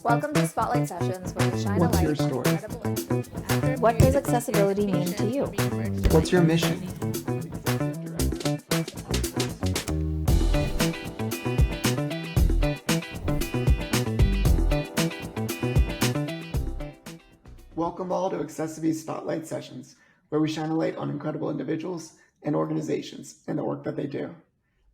Welcome to Spotlight Sessions, where we shine What's a light your on story? incredible impact. What does accessibility mean to you? What's your mission? Welcome all to accessiBe's Spotlight Sessions, where we shine a light on incredible individuals and organizations and the work that they do.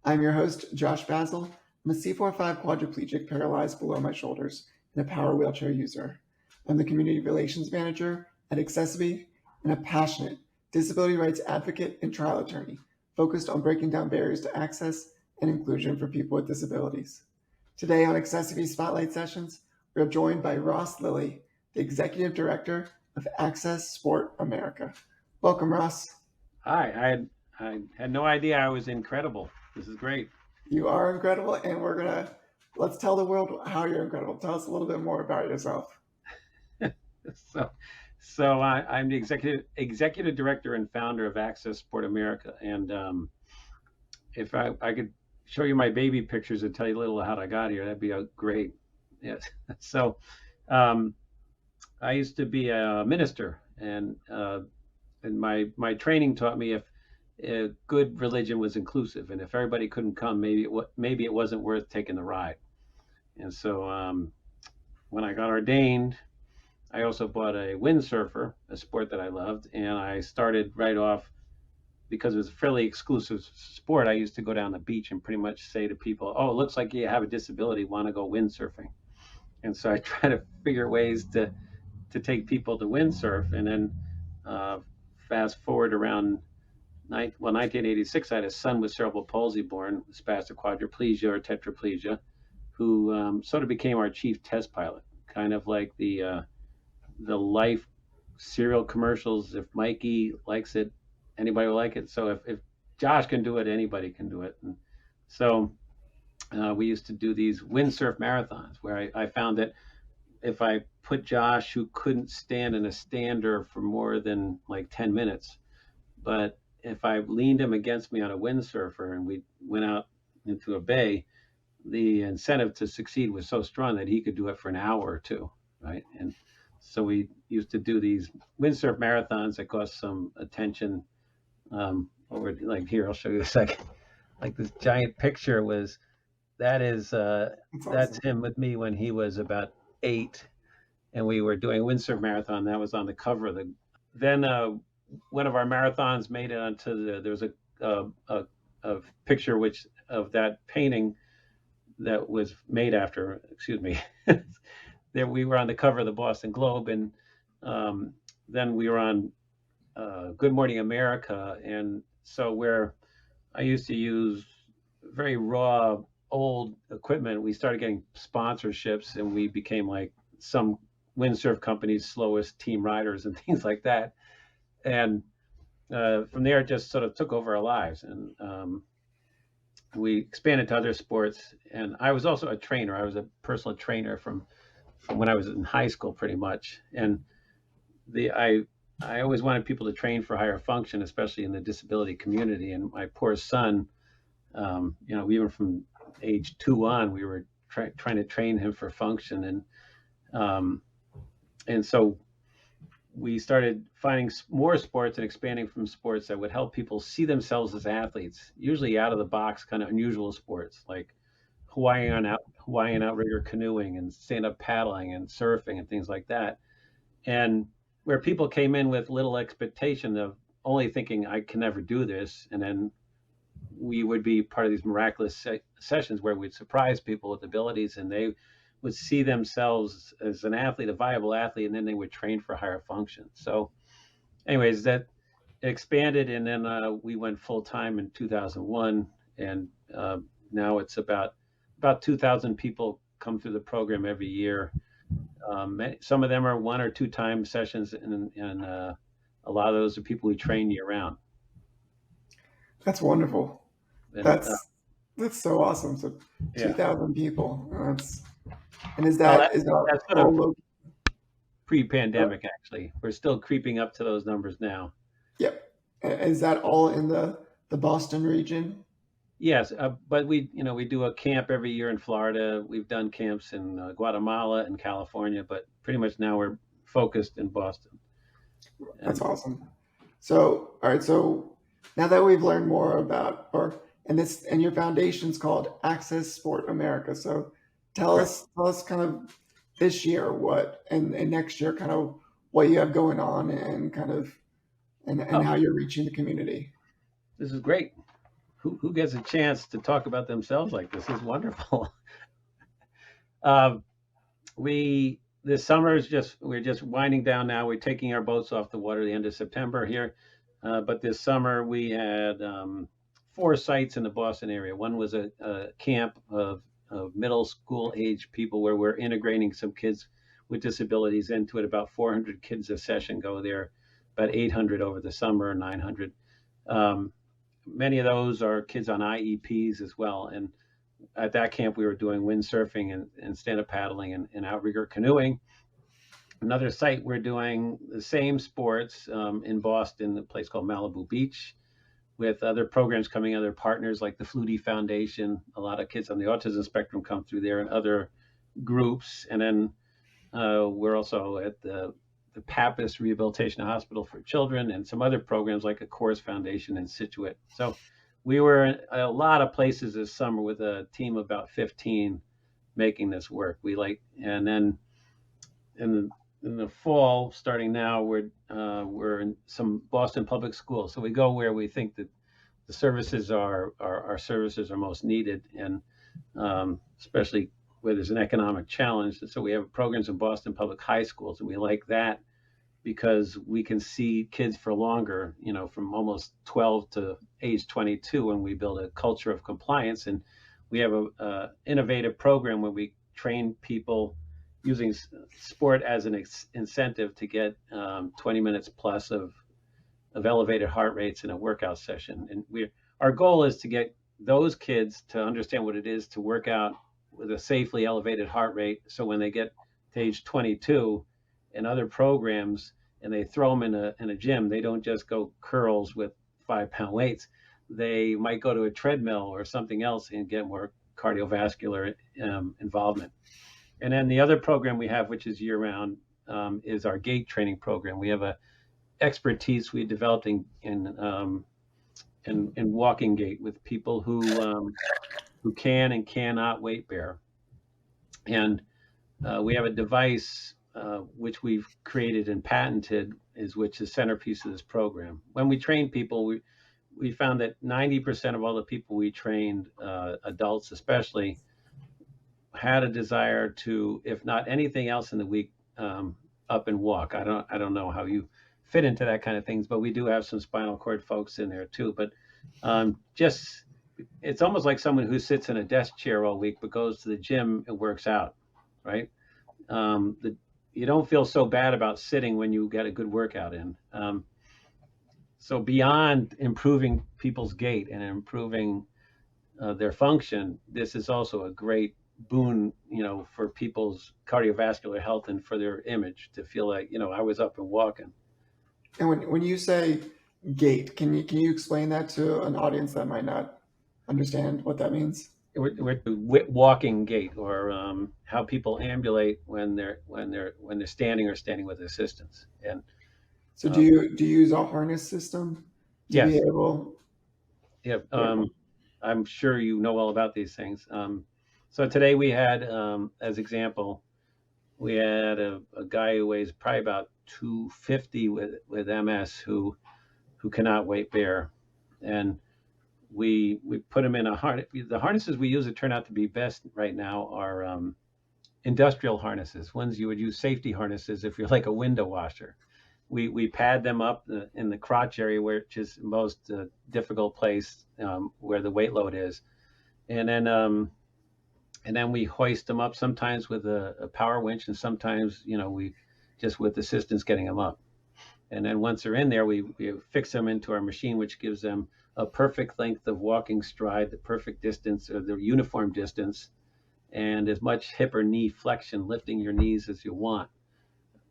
I'm your host, Josh Basil. I'm a C4-5 quadriplegic paralyzed below my shoulders and a power wheelchair user. I'm the Community Relations Manager at accessiBe and a passionate disability rights advocate and trial attorney focused on breaking down barriers to access and inclusion for people with disabilities. Today on accessiBe's Spotlight Sessions, we are joined by Ross Lilley, the Executive Director of Access Sport America. Welcome, Ross. Hi, I had no idea I was incredible. This is great. You are incredible, and let's tell the world how you're incredible. Tell us a little bit more about yourself. So I'm the executive director and founder of Access Sport America, and if I could show you my baby pictures and tell you a little how I got here, that'd be great. Yes. So I used to be a minister, and my training taught me if good religion was inclusive, and if everybody couldn't come, maybe it wasn't worth taking the ride. And so when I got ordained, I also bought a windsurfer, a sport that I loved, and I started right off because it was a fairly exclusive sport. I used to go down the beach and pretty much say to people, "Oh, it looks like you have a disability. Want to go windsurfing?" And so I try to figure ways to take people to windsurf. And then fast forward around 1986, I had a son with cerebral palsy born, spastic quadriplegia or tetraplegia, who sort of became our chief test pilot, kind of like the life cereal commercials. If Mikey likes it, anybody will like it. So if Josh can do it, anybody can do it. And so we used to do these windsurf marathons where I found that if I put Josh, who couldn't stand in a stander for more than like 10 minutes, but if I leaned him against me on a windsurfer and we went out into a bay, the incentive to succeed was so strong that he could do it for an hour or two, right? And so we used to do these windsurf marathons that cost some attention. Over like here, I'll show you a second. Like this giant picture that's awesome. him with me when he was about 8, and we were doing a windsurf marathon. That was on the cover of the. Then one of our marathons made it onto there was a picture of that painting that was made after, excuse me, that we were on the cover of the Boston Globe, and then we were on Good Morning America. And so where I used to use very raw old equipment, we started getting sponsorships, and we became like some windsurf company's slowest team riders and things like that. And from there, it just sort of took over our lives, and we expanded to other sports. And I was also a trainer. I was a personal trainer from when I was in high school, pretty much. And I always wanted people to train for higher function, especially in the disability community. And my poor son, even from age 2 on, we were trying to train him for function, and so we started finding more sports and expanding from sports that would help people see themselves as athletes, usually out of the box, kind of unusual sports like Hawaiian outrigger canoeing and stand-up paddling and surfing and things like that. And where people came in with little expectation of only thinking I can never do this, and then we would be part of these miraculous sessions where we'd surprise people with abilities, and they would see themselves as an athlete, a viable athlete, and then they would train for higher function. So anyways, that expanded, and then we went full time in 2001, and now it's about 2,000 people come through the program every year. Some of them are 1 or 2 time sessions, and a lot of those are people we train year round. That's wonderful. And, That's so awesome. So yeah. 2,000 people. Is that that's sort of pre-pandemic, actually. We're still creeping up to those numbers now. Yep. Is that all in the Boston region? Yes, but we do a camp every year in Florida. We've done camps in Guatemala and California, but pretty much now we're focused in Boston. That's And awesome. So, all right. So now that we've learned more about, and your foundation's called Access Sport America. So correct. tell us kind of this year and next year kind of what you have going on and kind of and Oh, how you're reaching the community. this is great. Who gets a chance to talk about themselves like this? Is wonderful. Um, we this summer is we're just winding down now. We're taking our boats off the water the end of September here, but this summer we had 4 sites in the Boston area. One was a camp of middle school age people where we're integrating some kids with disabilities into it. About 400 kids a session go there, about 800 over the summer, 900. Um, Many of those are kids on IEPs as well, and at that camp, we were doing windsurfing and stand-up paddling and outrigger canoeing. Another site, we're doing the same sports in Boston, a place called Malibu Beach, with other programs coming, other partners like the Flutie Foundation. A lot of kids on the autism spectrum come through there, and other groups. And then we're also at the Pappas Rehabilitation Hospital for Children and some other programs like a Course Foundation in Situate. So we were in a lot of places this summer with a team of about 15 making this work. And then in the fall, starting now, we're in some Boston public schools. So we go where we think that the services our services are most needed, and especially where there's an economic challenge. And so we have programs in Boston public high schools, and we like that because we can see kids for longer, from almost 12 to age 22, and we build a culture of compliance. And we have a innovative program where we train people using sport as an incentive to get 20 minutes plus of elevated heart rates in a workout session. And our goal is to get those kids to understand what it is to work out with a safely elevated heart rate. So when they get to age 22 and other programs and they throw them in a gym, they don't just go curls with 5-pound weights. They might go to a treadmill or something else and get more cardiovascular involvement. And then the other program we have, which is year round, is our gait training program. We have a expertise we developed in walking gait with people who can and cannot weight bear. And we have a device which we've created and patented, which is centerpiece of this program. When we train people, we found that 90% of all the people we trained, adults especially, had a desire to, if not anything else in the week, up and walk. I don't know how you fit into that kind of things, but we do have some spinal cord folks in there too. But just it's almost like someone who sits in a desk chair all week but goes to the gym and works out, right? You don't feel so bad about sitting when you get a good workout in. So beyond improving people's gait and improving their function, this is also a great boon, for people's cardiovascular health and for their image to feel like, I was up and walking. And when you say gait, can you explain that to an audience that might not understand what that means? We're walking gait, or how people ambulate when they're standing or standing with assistance. And So um, do you use a harness system to be yes, able? yeah, Yeah. I'm sure you know all about these things. So today we had, as example, we had a guy who weighs probably about 250 with MS who cannot weight bear, and we put him in a harness. The harnesses we use that turn out to be best right now are industrial harnesses, ones you would use safety harnesses if you're like a window washer. We pad them up in the crotch area, which is the most difficult place where the weight load is, and then we hoist them up sometimes with a power winch, and sometimes we just with assistance getting them up. And then once they're in there, we fix them into our machine, which gives them a perfect length of walking stride, the perfect distance or the uniform distance, and as much hip or knee flexion, lifting your knees as you want.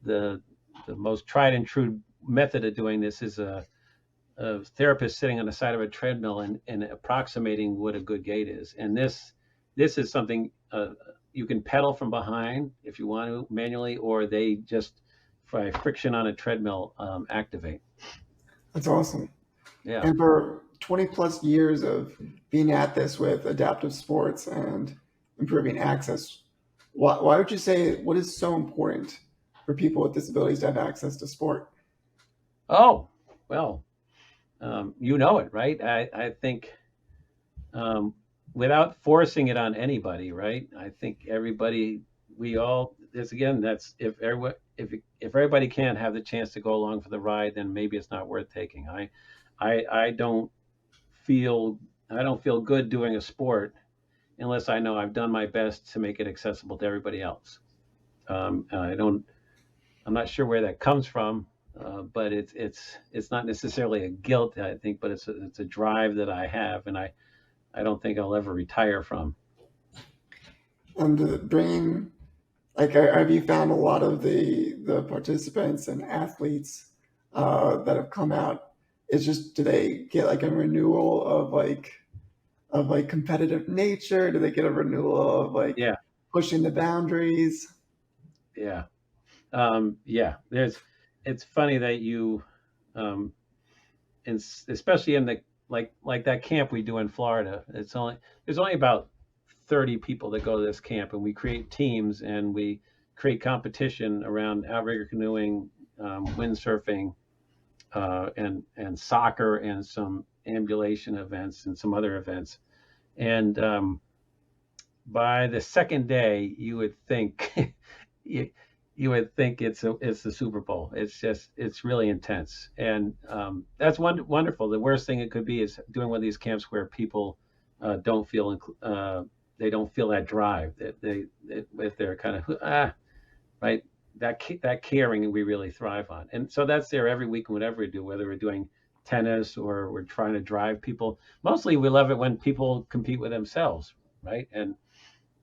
The most tried and true method of doing this is a a therapist sitting on the side of a treadmill and approximating what a good gait is. And this is something you can pedal from behind if you want to manually, or they just by friction on a treadmill activate. That's awesome. Yeah. And for 20 plus years of being at this with adaptive sports and improving access, why would you say what is so important for people with disabilities to have access to sport? Oh, well, you know it, right? I think without forcing it on anybody, right? I think everybody, we all, this again, that's if everyone, if everybody can't have the chance to go along for the ride, then maybe it's not worth taking. I don't feel, I don't feel good doing a sport unless I know I've done my best to make it accessible to everybody else. I don't, I'm not sure where that comes from, but it's not necessarily a guilt, I think, but it's a drive that I have, and I don't think I'll ever retire from. And bringing, like, have you found a lot of the participants and athletes that have come out? It's just, do they get like a renewal of like competitive nature? Do they get a renewal of like Yeah, pushing the boundaries? yeah, yeah. It's funny that you, um, especially in the like that camp we do in Florida. There's only about 30 people that go to this camp, and we create teams and we create competition around outrigger canoeing, windsurfing, and soccer and some ambulation events and some other events. And by the second day, you would think you, you would think it's the Super Bowl. It's really intense, and that's wonderful. The worst thing it could be is doing one of these camps where people don't feel they don't feel that drive that if they're kind of right, that caring we really thrive on. And so that's there every week, whatever we do, whether we're doing tennis or we're trying to drive people. Mostly we love it when people compete with themselves, right? And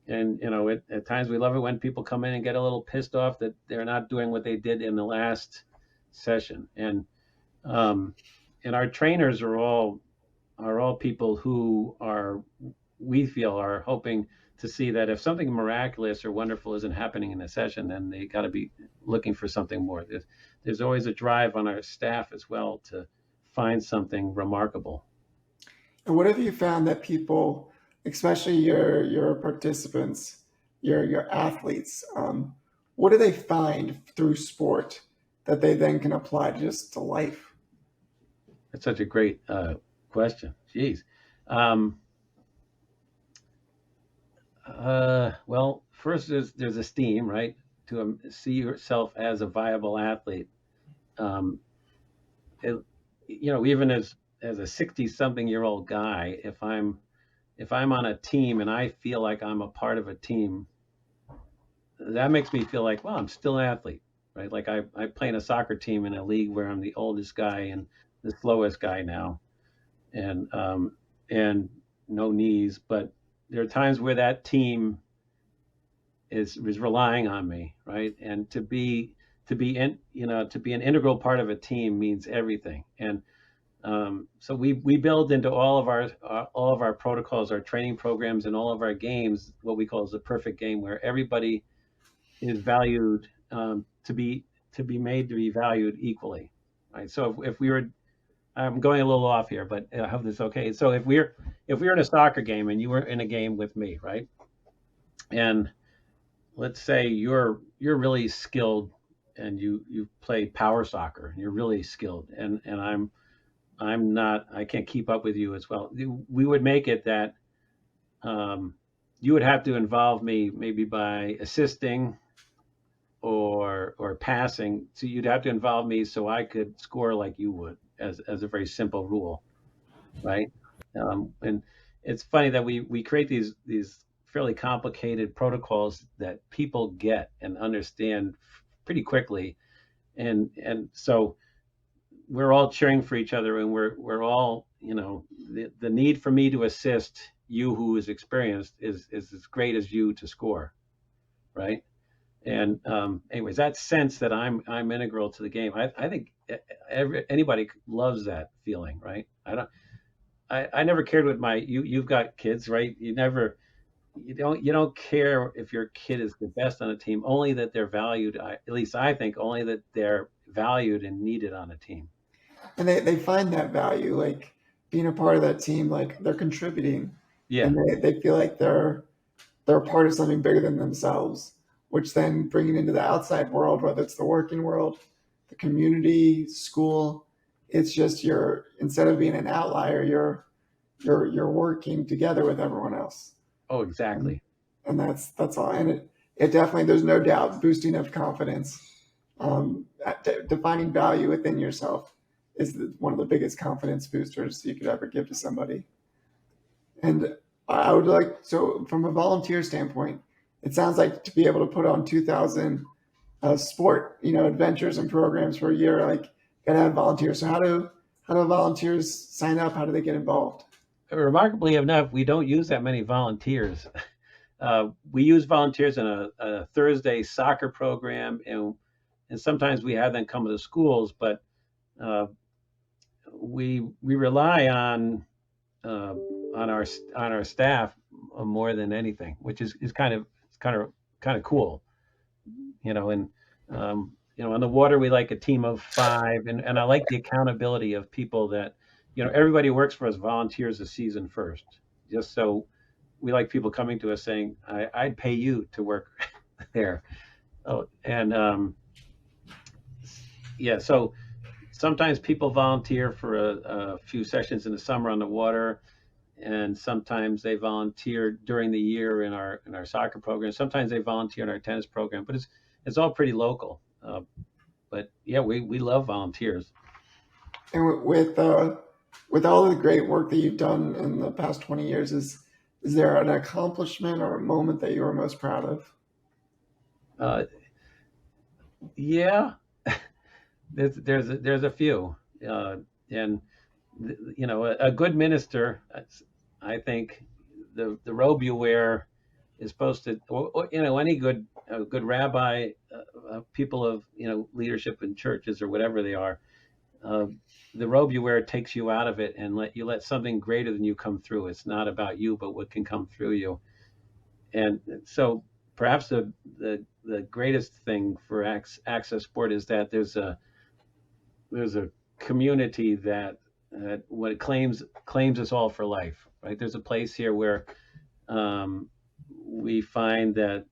at times we love it when people come in and get a little pissed off that they're not doing what they did in the last session. Um, and our trainers are all people who are, we feel, are hoping to see that if something miraculous or wonderful isn't happening in a session, then they got to be looking for something more. There's always a drive on our staff as well to find something remarkable. And what have you found that people, especially your participants, your athletes, what do they find through sport that they then can apply just to life? That's such a great question. Jeez. Um, well, first there's esteem, right? To see yourself as a viable athlete. Um, it, even as a 60-something-year-old guy, if I'm on a team and I feel like I'm a part of a team, that makes me feel like, well, I'm still an athlete, right? Like I play in a soccer team in a league where I'm the oldest guy and the slowest guy now, and no knees, but there are times where that team is relying on me, right? And to be an integral part of a team means everything. And so we build into all of our protocols, our training programs, and all of our games what we call the perfect game, where everybody is valued, to be made to be valued equally, right? So if we were, I'm going a little off here, but I hope this is okay. So if we're in a soccer game and you were in a game with me, right? And let's say you're really skilled and you play power soccer and you're really skilled, and I'm not, I can't keep up with you as well. We would make it that you would have to involve me maybe by assisting or passing. So you'd have to involve me so I could score like you would, as a very simple rule, right? And it's funny that we create these fairly complicated protocols that people get and understand pretty quickly, and so we're all cheering for each other, and we're all, the need for me to assist you who is experienced is as great as you to score, right? And anyways, that sense that I'm integral to the game, I think anybody loves that feeling, right? I never cared what you've got kids, right? You don't care if your kid is the best on a team, only that they're valued. At least I think only that they're valued and needed on a team. And they find that value, like being a part of that team, like they're contributing, Yeah. and they feel like they're a part of something bigger than themselves, which then bringing into the outside world, whether it's the working world, the community, school, it's just instead of being an outlier, you're working together with everyone else. Oh, exactly. And that's all. And it definitely, there's no doubt, boosting of confidence, defining value within yourself is one of the biggest confidence boosters you could ever give to somebody. And I would like, so from a volunteer standpoint, it sounds like to be able to put on 2,000 sport, adventures and programs for a year, like gotta have volunteers. So how do volunteers sign up? How do they get involved? Remarkably enough, we don't use that many volunteers. We use volunteers in a Thursday soccer program, and sometimes we have them come to the schools, but we rely on our staff more than anything, which is kind of cool, And on the water we like a team of 5, and I like the accountability of people that everybody who works for us volunteers a season first, just so we like people coming to us saying, I'd pay you to work there. Oh, and yeah, so sometimes people volunteer for a few sessions in the summer on the water, and sometimes they volunteer during the year in our soccer program. Sometimes they volunteer in our tennis program, but it's all pretty local. But yeah, we love volunteers. And with all of the great work that you've done in the past 20 years, is there an accomplishment or a moment that you were most proud of? Yeah, there's a few, and a good minister, I think the robe you wear is supposed to, any good rabbi, people of leadership in churches or whatever they are, the robe you wear takes you out of it and let something greater than you come through. It's not about you, but what can come through you. And so perhaps the greatest thing for Access Sport is that there's a community that what it claims us all for life, right? There's a place here where we find that,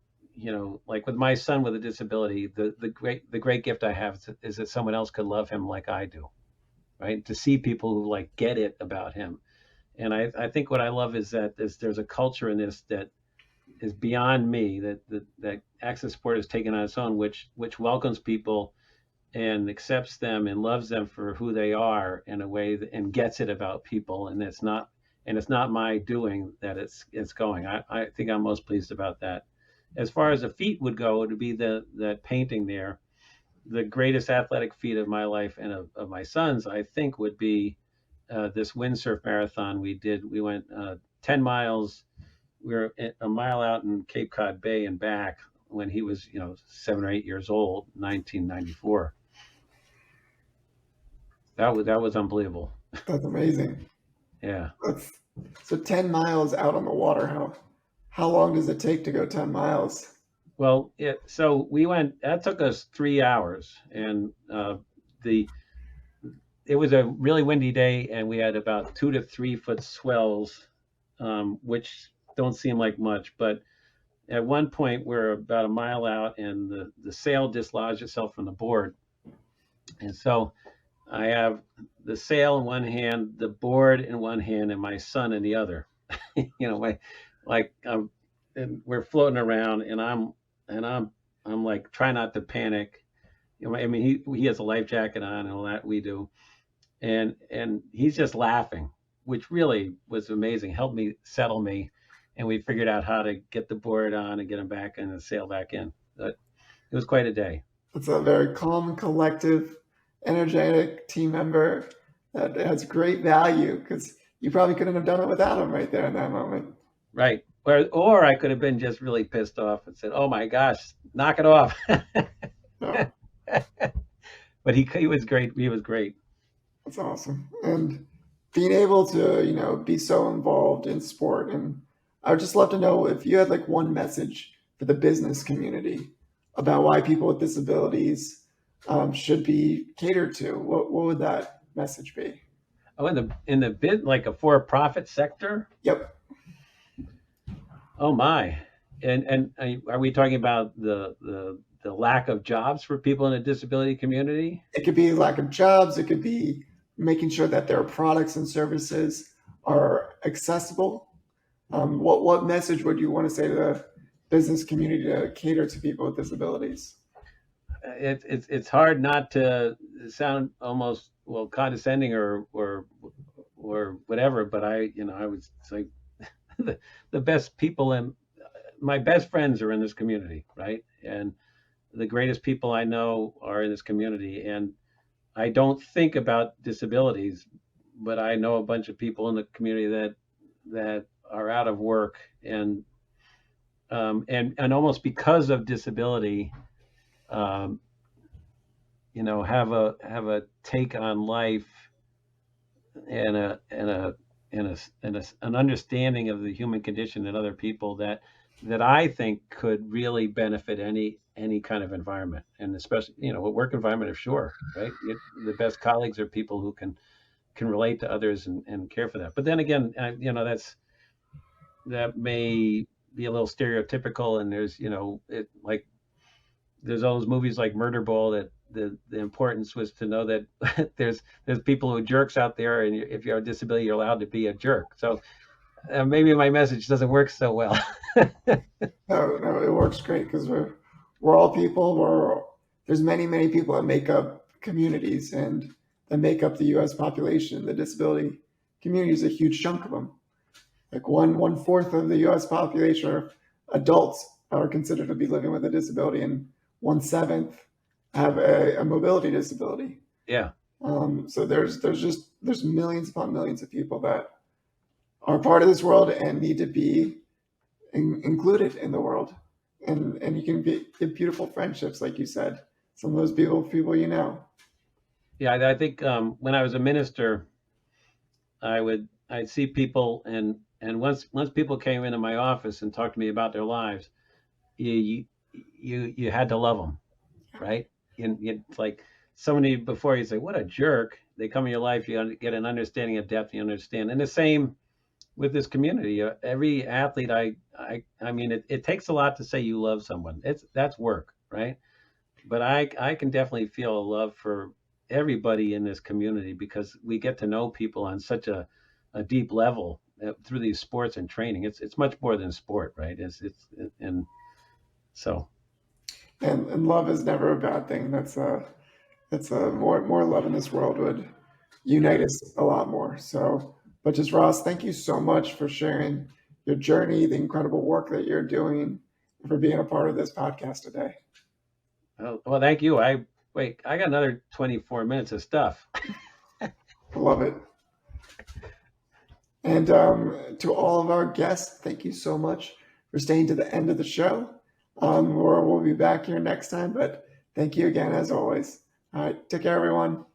like with my son with a disability, the great gift I have is that someone else could love him like I do, right? To see people who like get it about him. And I think what I love is that there's a culture in this that is beyond me, that Access Sport has taken on its own, which welcomes people and accepts them and loves them for who they are in a way and gets it about people. And it's not my doing that it's going. I think I'm most pleased about that. As far as a feat would go, it would be that painting there. The greatest athletic feat of my life and of my son's, I think, would be this windsurf marathon we did. We went 10 miles. We were a mile out in Cape Cod Bay and back when he was, 7 or 8 years old, 1994. That was unbelievable. That's amazing. Yeah. So 10 miles out on the water. How long does it take to go 10 miles? Well, so we went. That took us 3 hours, and it was a really windy day, and we had about 2 to 3 foot swells, which don't seem like much, but at one point we're about a mile out, and the sail dislodged itself from the board, and so I have the sail in one hand, the board in one hand, and my son in the other. And we're floating around, and I'm like trying not to panic. I mean, he has a life jacket on and all that, we do, and he's just laughing, which really was amazing. Helped me settle me, and we figured out how to get the board on and get him back and sail back in. But it was quite a day. It's a very calm, collective, energetic team member that has great value, because you probably couldn't have done it without him right there in that moment. Right. Or I could have been just really pissed off and said, "Oh my gosh, knock it off. Yeah, But he was great. He was great. that's awesome. And being able to, be so involved in sport. And I would just love to know if you had like one message for the business community about why people with disabilities should be catered to. What would that message be? Oh, in the bit like a for-profit sector. Yep. Oh my. And are we talking about the lack of jobs for people in the disability community? It could be lack of jobs. It could be making sure that their products and services are accessible. What message would you want to say to the business community to cater to people with disabilities? It's hard not to sound almost condescending or whatever, but I would say the best people and my best friends are in this community, right? And the greatest people I know are in this community, and I don't think about disabilities, but I know a bunch of people in the community that are out of work and almost because of disability, um, have a take on life and an understanding of the human condition and other people that I think could really benefit any kind of environment, and especially a work environment of sure, right? The best colleagues are people who can relate to others and care for that. But then again, that may be a little stereotypical, and there's it like there's all those movies like Murder Ball that the importance was to know that there's people who are jerks out there, and if you have a disability, you're allowed to be a jerk. So maybe my message doesn't work so well. No, it works great because we're all people. There's many people that make up communities and that make up the U.S. population. The disability community is a huge chunk of them. Like one fourth of the U.S. population are adults are considered to be living with a disability, and 1/7 have a mobility disability. Yeah. So there's millions upon millions of people that are part of this world and need to be included in the world. And you can get beautiful friendships, like you said. Some of those people you know. Yeah, I think when I was a minister, I'd see people, and once people came into my office and talked to me about their lives, you had to love them, right? And it's like somebody before you say, "What a jerk!" They come in your life, you get an understanding of depth, you understand, and the same with this community. Every athlete, I mean, it takes a lot to say you love someone. That's work, right? But I can definitely feel a love for everybody in this community because we get to know people on such a deep level through these sports and training. It's much more than sport, right? And so. And love is never a bad thing. That's more love in this world would unite us a lot more. So, but just Ross, thank you so much for sharing your journey, the incredible work that you're doing, and for being a part of this podcast today. Well, thank you. I got another 24 minutes of stuff. Love it. And to all of our guests, thank you so much for staying to the end of the show. We'll be back here next time, but thank you again as always. All right, take care, everyone.